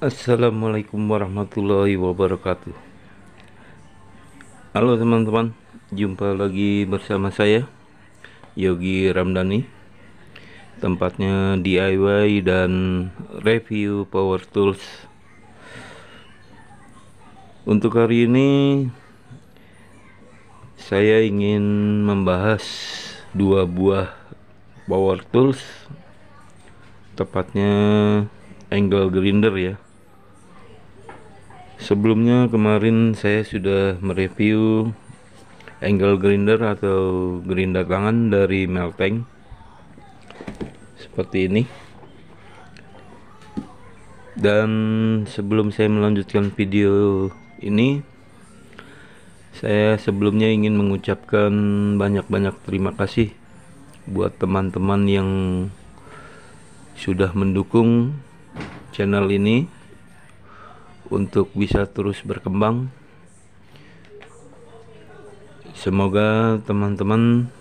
Assalamualaikum warahmatullahi wabarakatuh. Halo teman-teman, jumpa lagi bersama saya Yogi Ramdhani. Tempatnya DIY dan review power tools. Untuk hari ini saya ingin membahas dua buah power tools, tepatnya angle grinder ya. Sebelumnya kemarin saya sudah mereview angle grinder atau gerinda tangan dari Melteng seperti ini. Dan sebelum saya melanjutkan video ini, saya sebelumnya ingin mengucapkan banyak-banyak terima kasih buat teman-teman yang sudah mendukung channel ini untuk bisa terus berkembang. Semoga teman-teman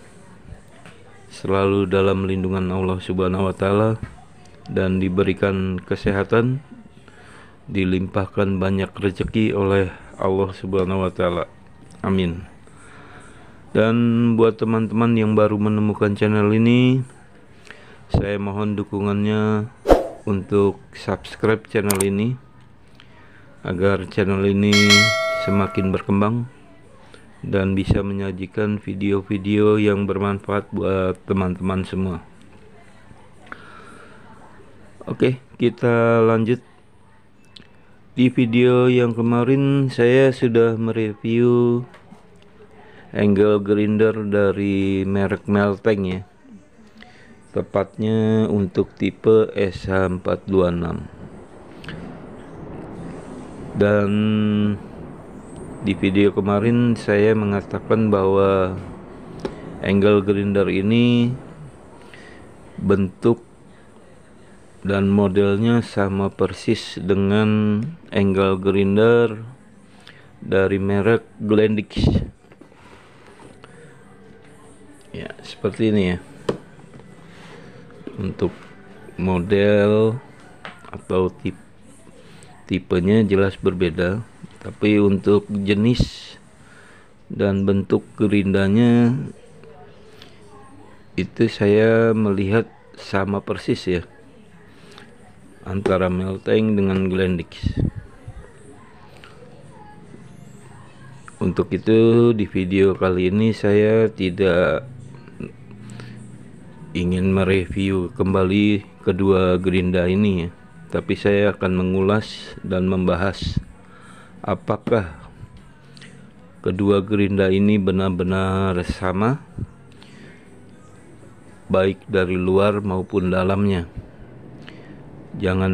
selalu dalam lindungan Allah Subhanahu wa Ta'ala dan diberikan kesehatan, dilimpahkan banyak rezeki oleh Allah Subhanahu wa Ta'ala. Amin. Dan buat teman-teman yang baru menemukan channel ini, saya mohon dukungannya untuk subscribe channel ini agar channel ini semakin berkembang dan bisa menyajikan video-video yang bermanfaat buat teman-teman semua. Oke, kita lanjut. Di video yang kemarin saya sudah mereview angle grinder dari merek Melteng ya, tepatnya untuk tipe SH426. Dan di video kemarin saya mengatakan bahwa angle grinder ini bentuk dan modelnya sama persis dengan angle grinder dari merek Glendix. Ya, seperti ini ya. Untuk model atau tipenya jelas berbeda, tapi untuk jenis dan bentuk gerindanya itu saya melihat sama persis ya, antara Melteng dengan Glendix. Untuk itu di video kali ini saya tidak ingin mereview kembali kedua gerinda ini ya, tapi saya akan mengulas dan membahas apakah kedua gerinda ini benar-benar sama, baik dari luar maupun dalamnya. Jangan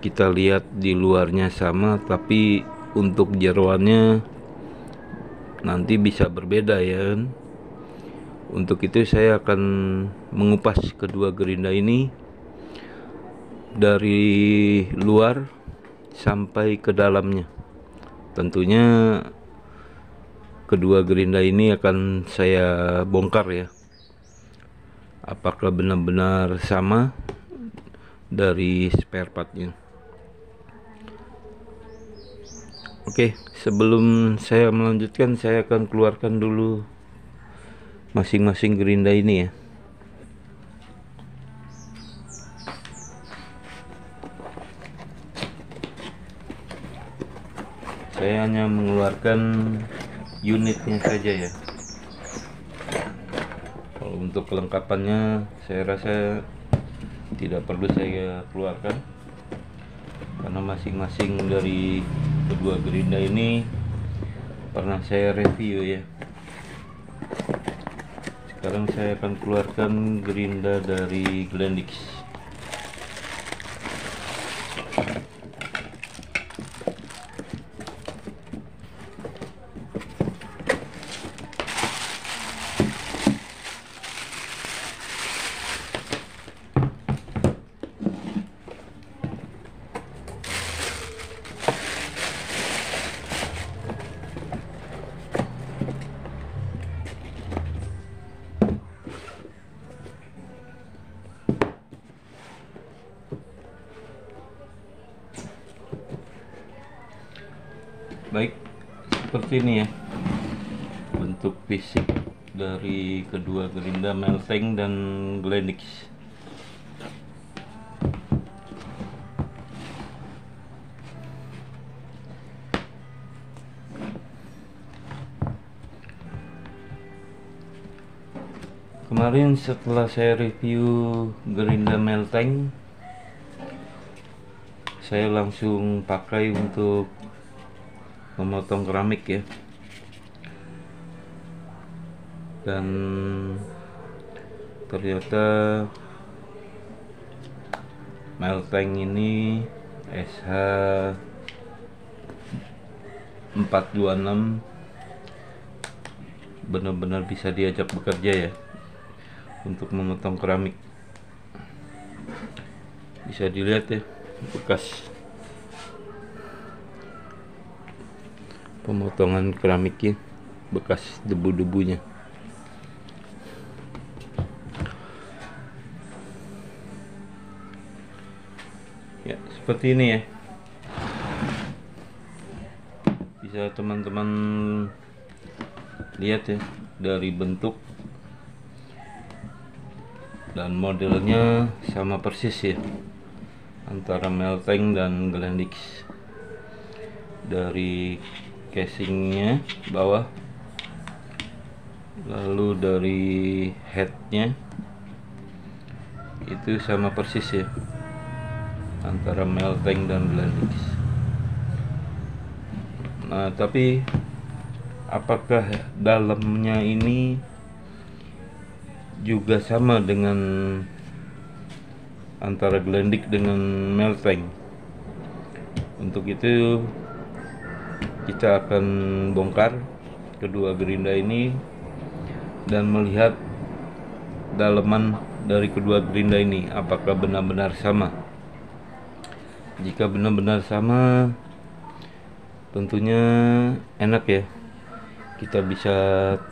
kita lihat di luarnya sama, tapi untuk jeroannya nanti bisa berbeda ya. Untuk itu saya akan mengupas kedua gerinda ini dari luar sampai ke dalamnya. Tentunya kedua gerinda ini akan saya bongkar ya, apakah benar-benar sama dari spare partnya. Oke, sebelum saya melanjutkan, saya akan keluarkan dulu masing-masing gerinda ini ya. Saya hanya mengeluarkan unitnya saja ya. Kalau untuk kelengkapannya saya rasa tidak perlu saya keluarkan, karena masing-masing dari kedua gerinda ini pernah saya review ya. Sekarang saya akan keluarkan gerinda dari Glendix. seperti ini ya bentuk fisik dari kedua gerinda Melteng dan Glendix. Kemarin setelah saya review gerinda Melteng, saya langsung pakai untuk memotong keramik ya, dan ternyata Melteng ini SH 426 benar-benar bisa diajak bekerja ya untuk memotong keramik. Bisa dilihat ya bekas pemotongan keramiknya, bekas debu-debunya. Ya seperti ini ya, bisa teman-teman lihat ya dari bentuk dan modelnya sama persis ya antara Melteng dan Glendix. Dari casingnya bawah, lalu dari headnya itu sama persis ya antara Melteng dan Glendix. Nah tapi apakah dalamnya ini juga sama dengan antara Glendix dengan Melteng? Untuk itu kita akan bongkar kedua gerinda ini dan melihat dalaman dari kedua gerinda ini apakah benar-benar sama. Jika benar-benar sama, tentunya enak ya, kita bisa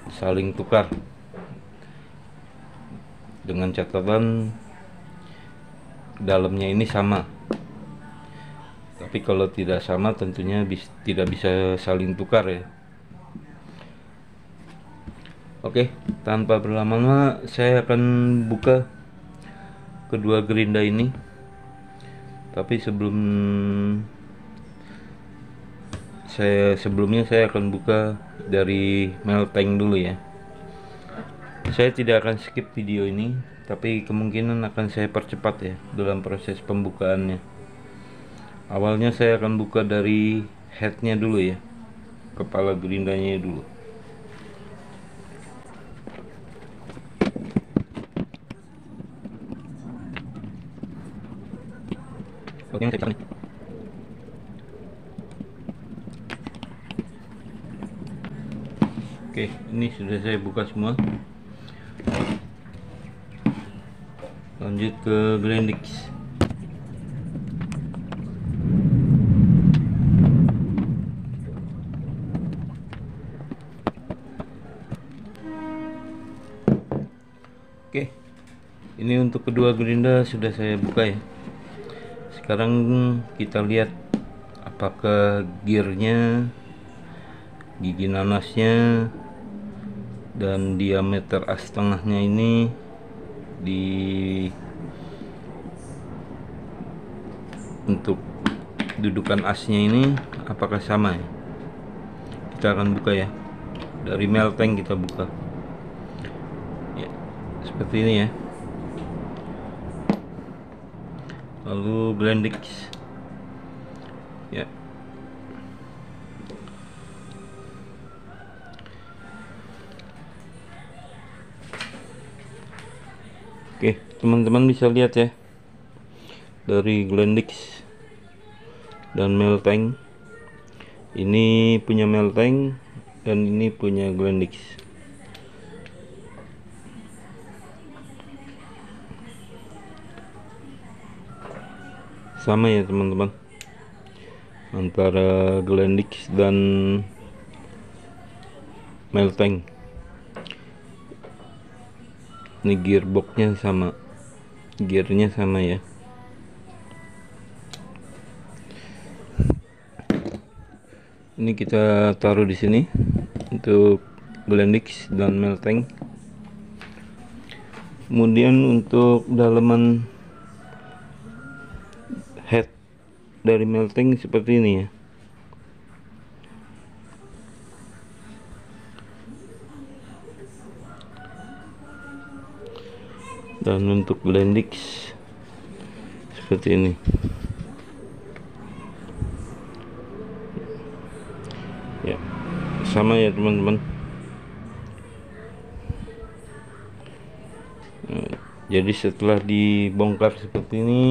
saling tukar dengan catatan dalamnya ini sama. Tapi kalau tidak sama tentunya tidak bisa saling tukar ya. Oke, tanpa berlama-lama saya akan buka kedua gerinda ini. Tapi sebelumnya saya akan buka dari Melteng dulu ya. Saya tidak akan skip video ini, tapi kemungkinan akan saya percepat ya dalam proses pembukaannya. Awalnya saya akan buka dari headnya dulu ya, kepala gerindanya dulu. Oke, ini sudah saya buka semua. Lanjut ke Glendix. Oke, ini untuk kedua gerinda sudah saya buka ya. Sekarang kita lihat apakah gearnya, gigi nanasnya, dan diameter as tengahnya ini di untuk dudukan asnya ini apakah sama ya. Kita akan buka ya, dari Melteng kita buka ya, seperti ini ya. Lalu Glendix ya. Oke, teman-teman bisa lihat ya, dari Glendix dan Melteng. Ini punya Melteng dan ini punya Glendix. Sama ya teman-teman, antara Glendix dan Melteng. Ini gearboxnya sama, gearnya sama ya. Ini kita taruh di sini untuk Glendix dan melting. Kemudian untuk dalaman head dari melting seperti ini ya. Dan untuk Glendix seperti ini. Ya, sama ya teman-teman. Nah, jadi setelah dibongkar seperti ini,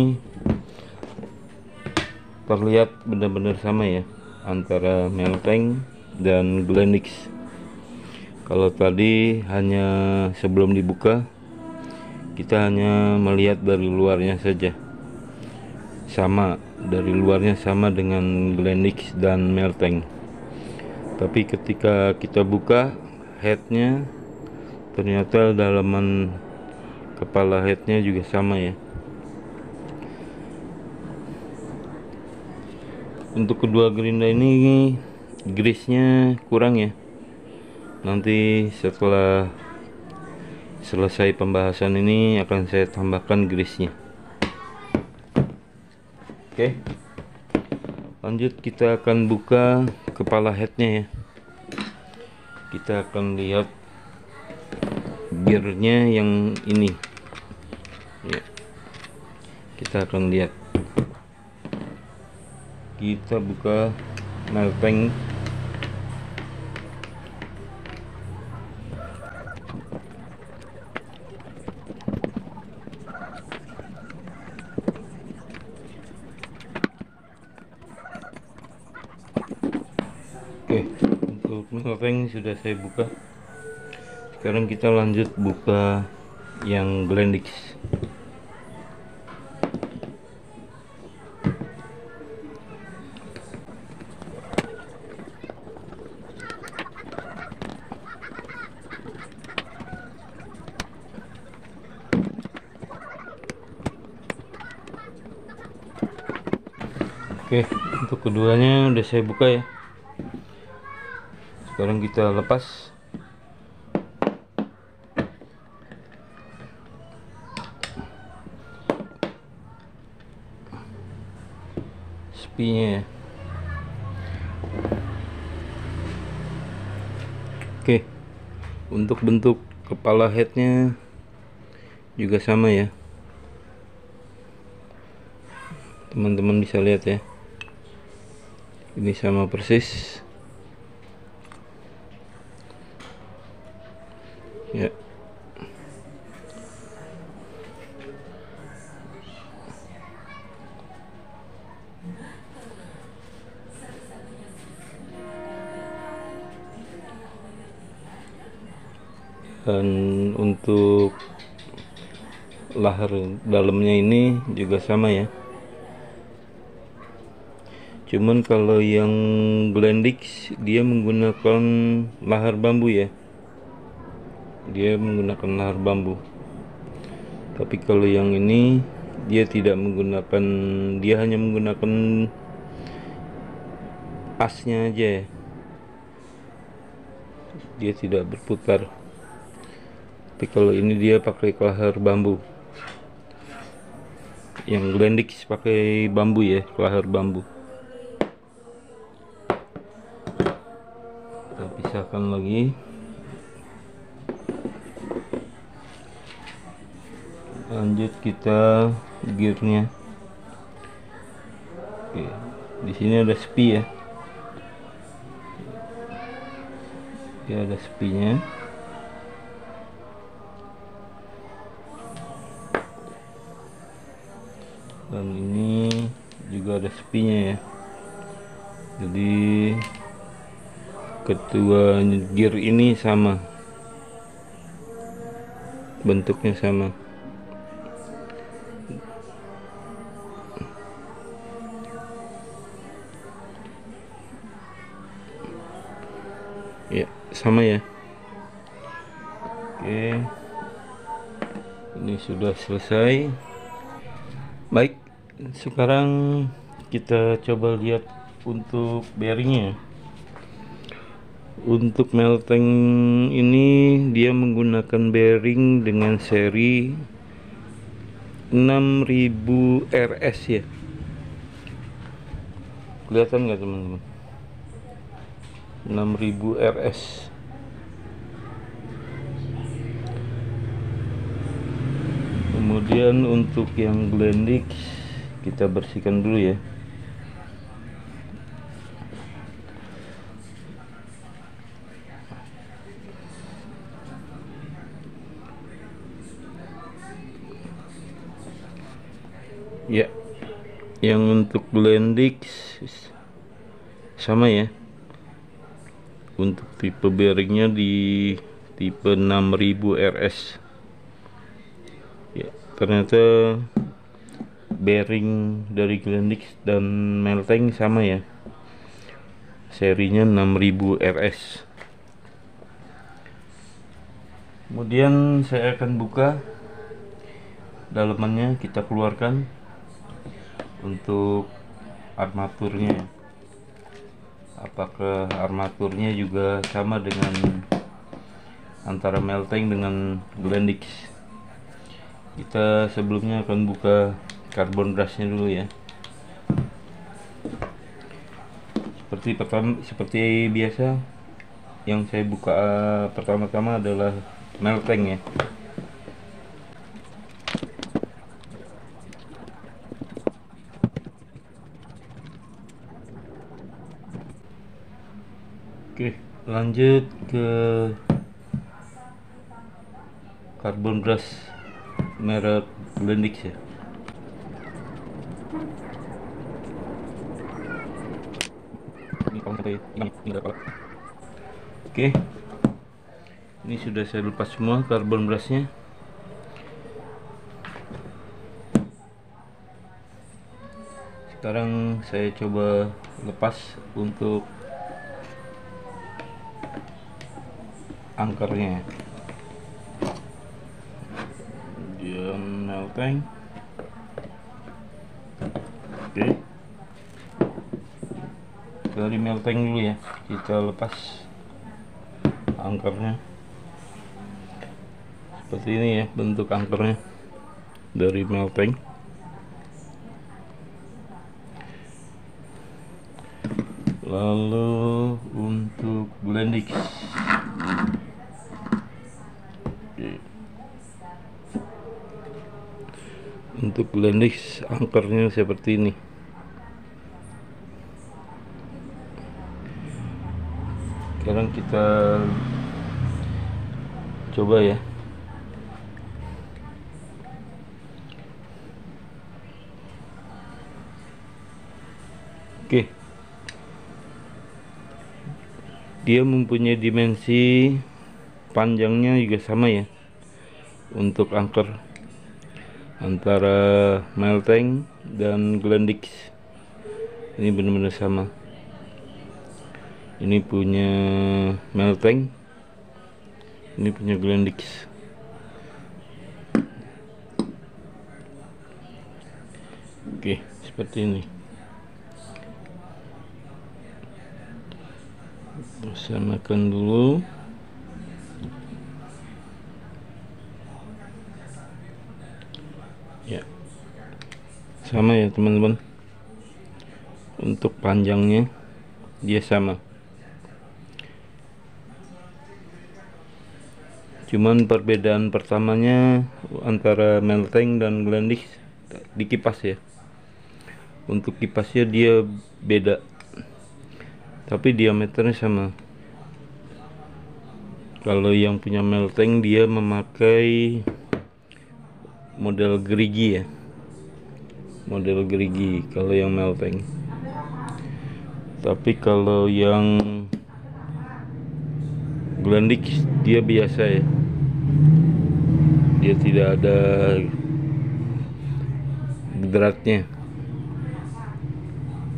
terlihat benar-benar sama ya antara melting dan Glendix. Kalau tadi hanya sebelum dibuka kita hanya melihat dari luarnya saja, sama dari luarnya sama dengan Glendix dan melting. Tapi ketika kita buka headnya, ternyata dalaman kepala headnya juga sama ya. Untuk kedua gerinda ini grease-nya kurang ya. Nanti setelah selesai pembahasan ini akan saya tambahkan grease-nya. Oke, lanjut kita akan buka kepala headnya ya. Kita akan lihat gearnya yang ini ya. Kita akan lihat, kita buka melting. Oke, untuk melting sudah saya buka. Sekarang kita lanjut buka yang Glendix. Oke, untuk keduanya udah saya buka ya. Sekarang kita lepas. Spinya ya. Oke, untuk bentuk kepala headnya juga sama ya, teman-teman bisa lihat ya, ini sama persis ya. Dan untuk lahar dalamnya ini juga sama ya. Cuman kalau yang Glendix dia menggunakan lahar bambu ya. Dia menggunakan lahar bambu. Tapi kalau yang ini dia tidak menggunakan, dia hanya menggunakan asnya aja ya. Dia tidak berputar. Tapi kalau ini dia pakai lahar bambu. Yang Glendix pakai bambu ya, lahar bambu. Kita pisahkan lagi. Lanjut kita gearnya. Oke, di sini ada spi ya. Dia ada spinya. Dan ini juga ada spinya ya. Jadi kedua gear ini sama, bentuknya sama. Ya, sama ya. Oke, ini sudah selesai. Baik, sekarang kita coba lihat untuk bearingnya. Untuk melting ini dia menggunakan bearing dengan seri 6000 RS ya. Kelihatan nggak teman-teman? 6000 RS. Kemudian untuk yang Glendix kita bersihkan dulu ya. Ya, yang untuk Glendix sama ya. Untuk tipe bearingnya di tipe 6000 RS. Ya, ternyata bearing dari Glendix dan Melteng sama ya. Serinya 6000 RS. Kemudian saya akan buka dalamannya, kita keluarkan untuk armaturnya. Apakah armaturnya juga sama dengan antara Melteng dengan Glendix? Kita sebelumnya akan buka karbon brushnya dulu ya. Seperti biasa, yang saya buka pertama-tama adalah Melteng ya. Oke, lanjut ke karbon brush merek Glendix ya. Oke, ini sudah saya lepas semua karbon brushnya. Sekarang saya coba lepas untuk angkernya. Dia melting. Oke, dari melting dulu ya, kita lepas angkernya. Seperti ini ya bentuk angkernya dari melting. Lalu untuk Glendix, untuk Glendix angkernya seperti ini. Sekarang kita coba ya. Oke, dia mempunyai dimensi panjangnya juga sama ya untuk angker antara Melteng dan Glendix. Ini benar-benar sama. Ini punya Melteng, ini punya Glendix. Oke, seperti ini. Samakan dulu. Ya, sama ya teman-teman. Untuk panjangnya dia sama. Cuman perbedaan pertamanya antara Melteng dan Glendix di kipas ya. Untuk kipasnya dia beda, tapi diameternya sama. Kalau yang punya Melteng dia memakai model gerigi ya, model gerigi kalau yang Melteng. Tapi kalau yang Glendix dia biasa ya, dia tidak ada dratnya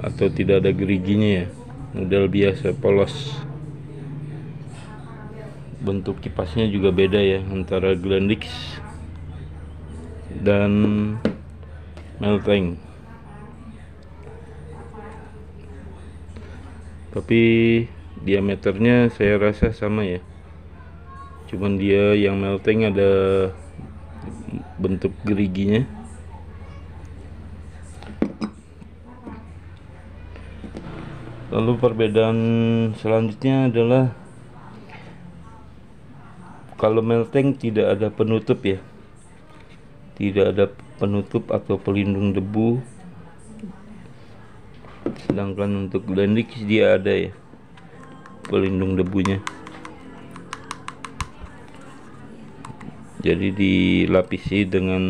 atau tidak ada geriginya ya, model biasa polos. Bentuk kipasnya juga beda ya antara Glendix dan Melteng. Tapi diameternya saya rasa sama ya, cuman dia yang melting ada bentuk geriginya. Lalu perbedaan selanjutnya adalah kalau melting tidak ada penutup ya, tidak ada penutup atau pelindung debu, sedangkan untuk Glendix dia ada ya pelindung debunya. Jadi dilapisi dengan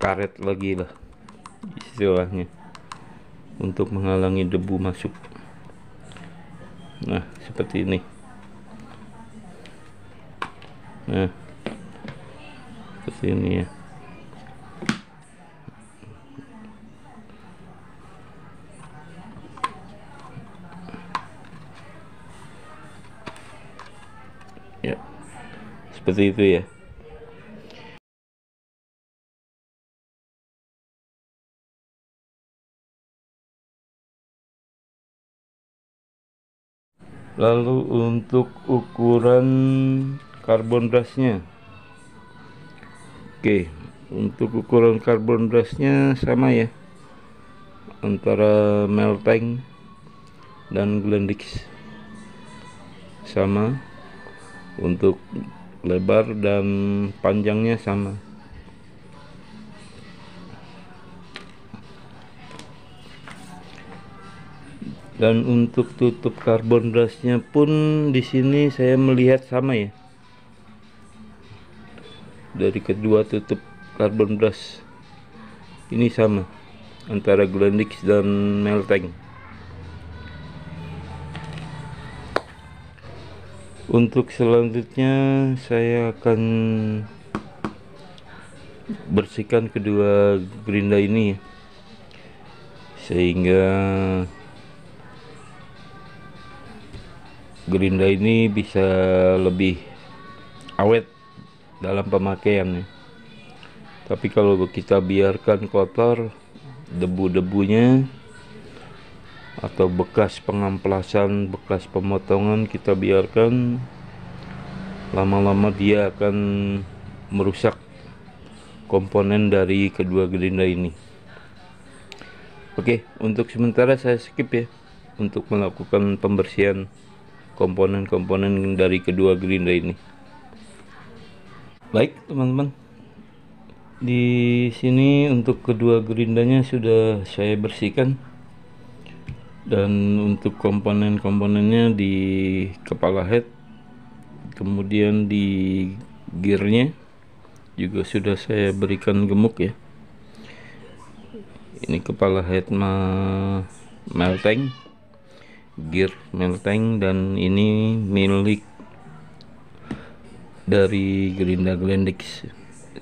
karet lagi lah istilahnya, untuk menghalangi debu masuk. Nah, seperti ini. Nah, seperti ini ya. Ya, seperti itu ya. Lalu untuk ukuran karbon brushnya, oke, untuk ukuran karbon brushnya sama ya, antara Melteng dan Glendix sama. Untuk lebar dan panjangnya sama. Dan untuk tutup karbon brushnya pun di sini saya melihat sama ya, dari kedua tutup karbon brush ini sama antara Glendix dan Melteng. Untuk selanjutnya saya akan bersihkan kedua gerinda ini ya, sehingga gerinda ini bisa lebih awet dalam pemakaiannya. Tapi kalau kita biarkan kotor, debu-debunya atau bekas pengamplasan, bekas pemotongan kita biarkan, lama-lama dia akan merusak komponen dari kedua gerinda ini. Oke, untuk sementara saya skip ya untuk melakukan pembersihan komponen-komponen dari kedua gerinda ini. Baik teman-teman, di sini untuk kedua gerindanya sudah saya bersihkan, dan untuk komponen-komponennya di kepala head, kemudian di gearnya juga sudah saya berikan gemuk ya. Ini kepala head Melteng, gear Melteng, dan ini milik dari gerinda Glendix.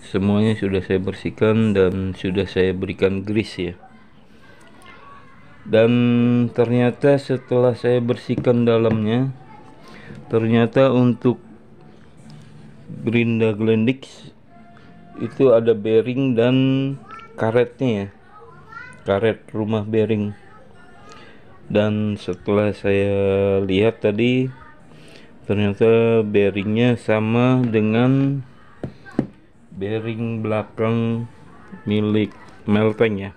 Semuanya sudah saya bersihkan dan sudah saya berikan grease ya. Dan ternyata setelah saya bersihkan dalamnya, ternyata untuk gerinda Glendix itu ada bearing dan karetnya ya, karet rumah bearing. Dan setelah saya lihat tadi, ternyata bearingnya sama dengan bearing belakang milik Melteng ya.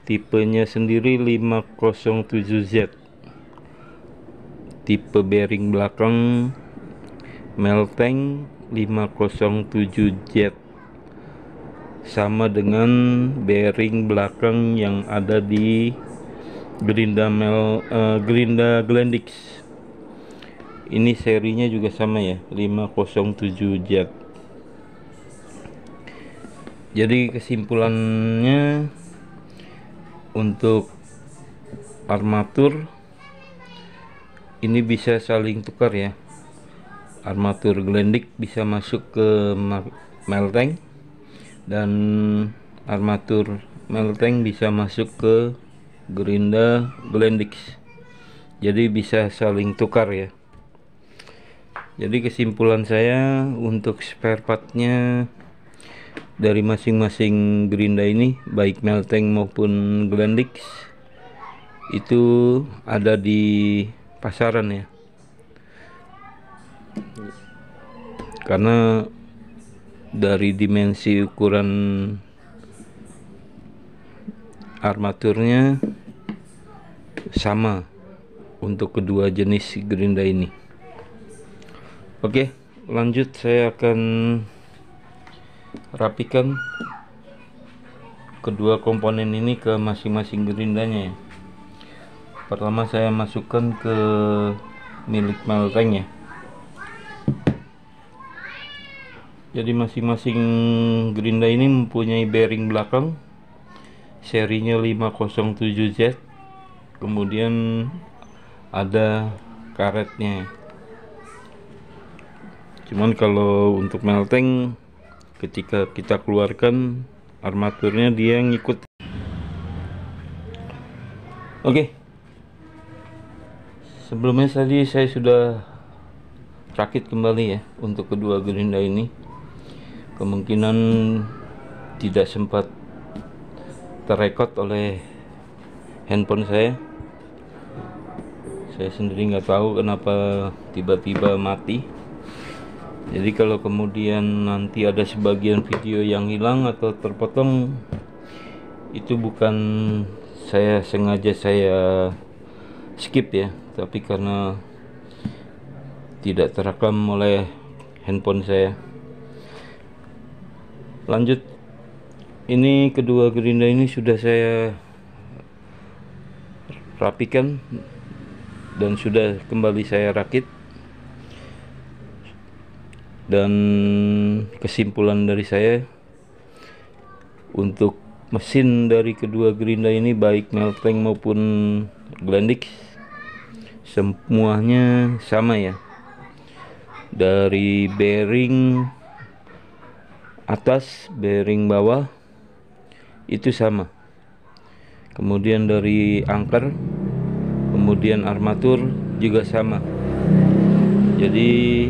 Tipenya sendiri 507Z, tipe bearing belakang Melteng 507Z, sama dengan bearing belakang yang ada di gerinda Glendix. Ini serinya juga sama ya, 507Z. Jadi kesimpulannya, untuk armatur ini bisa saling tukar ya. Armatur Glendix bisa masuk ke Melteng, dan armatur Melteng bisa masuk ke gerinda Glendix. Jadi bisa saling tukar ya. Jadi kesimpulan saya, untuk spare partnya dari masing-masing gerinda ini, baik Melteng maupun Glendix, itu ada di pasaran ya, karena dari dimensi ukuran armaturnya sama untuk kedua jenis gerinda ini. Oke, lanjut saya akan rapikan kedua komponen ini ke masing-masing gerindanya ya. Pertama saya masukkan ke milik melteng ya. Jadi masing-masing gerinda ini mempunyai bearing belakang serinya 507Z, kemudian ada karetnya. Cuman kalau untuk melteng, ketika kita keluarkan armaturnya dia ngikut. Oke, sebelumnya tadi saya sudah rakit kembali ya untuk kedua gerinda ini. Kemungkinan tidak sempat terrekod oleh handphone saya sendiri nggak tahu kenapa tiba-tiba mati. Jadi kalau kemudian nanti ada sebagian video yang hilang atau terpotong, itu bukan saya sengaja skip ya, tapi karena tidak terekam oleh handphone saya. Lanjut, ini kedua gerinda ini sudah saya rapikan dan sudah kembali saya rakit. Dan kesimpulan dari saya, untuk mesin dari kedua gerinda ini baik melteng maupun Glendix semuanya sama ya. Dari bearing atas, bearing bawah itu sama. Kemudian dari angker, kemudian armatur juga sama. Jadi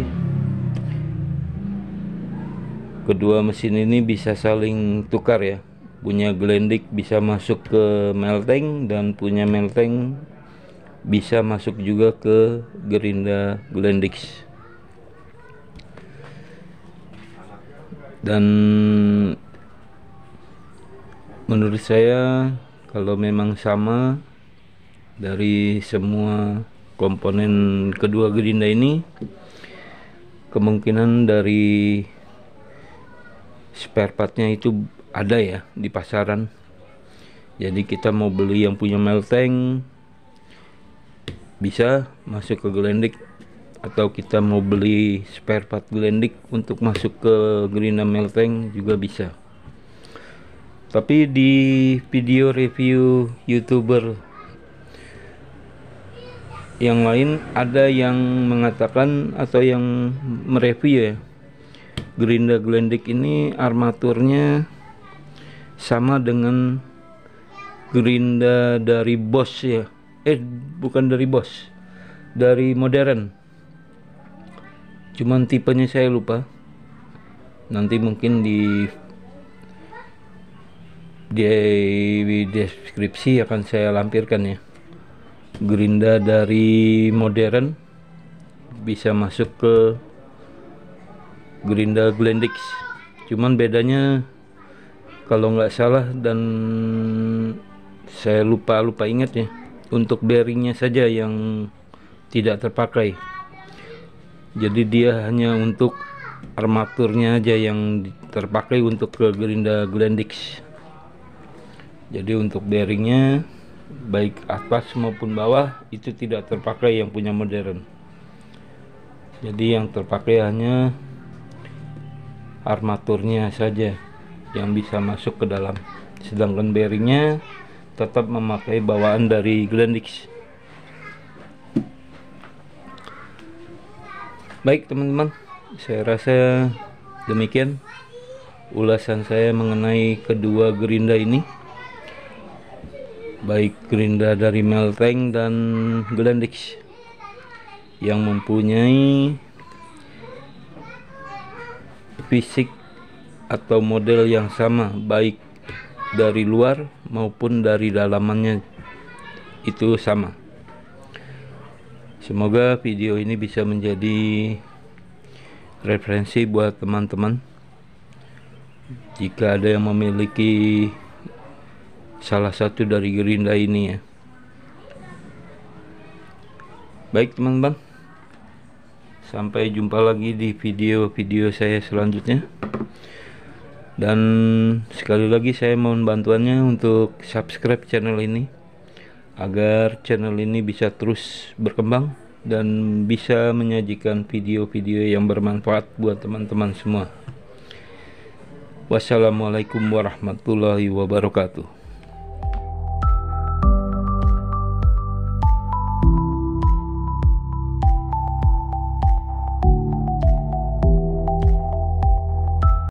kedua mesin ini bisa saling tukar ya. Punya Glendix bisa masuk ke melteng dan punya melteng bisa masuk juga ke gerinda Glendix. Dan menurut saya kalau memang sama dari semua komponen kedua gerinda ini, kemungkinan dari spare partnya itu ada ya di pasaran. Jadi kita mau beli yang punya melteng bisa masuk ke Glendix, atau kita mau beli spare part Glendix untuk masuk ke gerinda melteng juga bisa. Tapi di video review YouTuber yang lain ada yang mengatakan atau yang mereview ya, gerinda Glendix ini armaturnya sama dengan gerinda dari Bosch ya. Bukan dari Bosch, dari modern. Cuman tipenya saya lupa. Nanti mungkin di deskripsi akan saya lampirkan ya. Gerinda dari modern bisa masuk ke gerinda Glendix. Cuman bedanya kalau nggak salah, dan saya lupa ingat ya, untuk bearingnya saja yang tidak terpakai. Jadi dia hanya untuk armaturnya aja yang terpakai untuk ke gerinda Glendix. Jadi untuk bearingnya baik atas maupun bawah itu tidak terpakai yang punya modern. Jadi yang terpakai hanya armaturnya saja yang bisa masuk ke dalam, sedangkan bearingnya tetap memakai bawaan dari Glendix. Baik teman-teman, saya rasa demikian ulasan saya mengenai kedua gerinda ini, baik gerinda dari melteng dan Glendix yang mempunyai fisik atau model yang sama baik dari luar maupun dari dalamannya. itu sama. Semoga video ini bisa menjadi referensi buat teman-teman jika ada yang memiliki salah satu dari gerinda ini ya. Baik teman-teman, sampai jumpa lagi di video-video saya selanjutnya. Dan sekali lagi saya mohon bantuannya untuk subscribe channel ini agar channel ini bisa terus berkembang dan bisa menyajikan video-video yang bermanfaat buat teman-teman semua. Wassalamualaikum warahmatullahi wabarakatuh.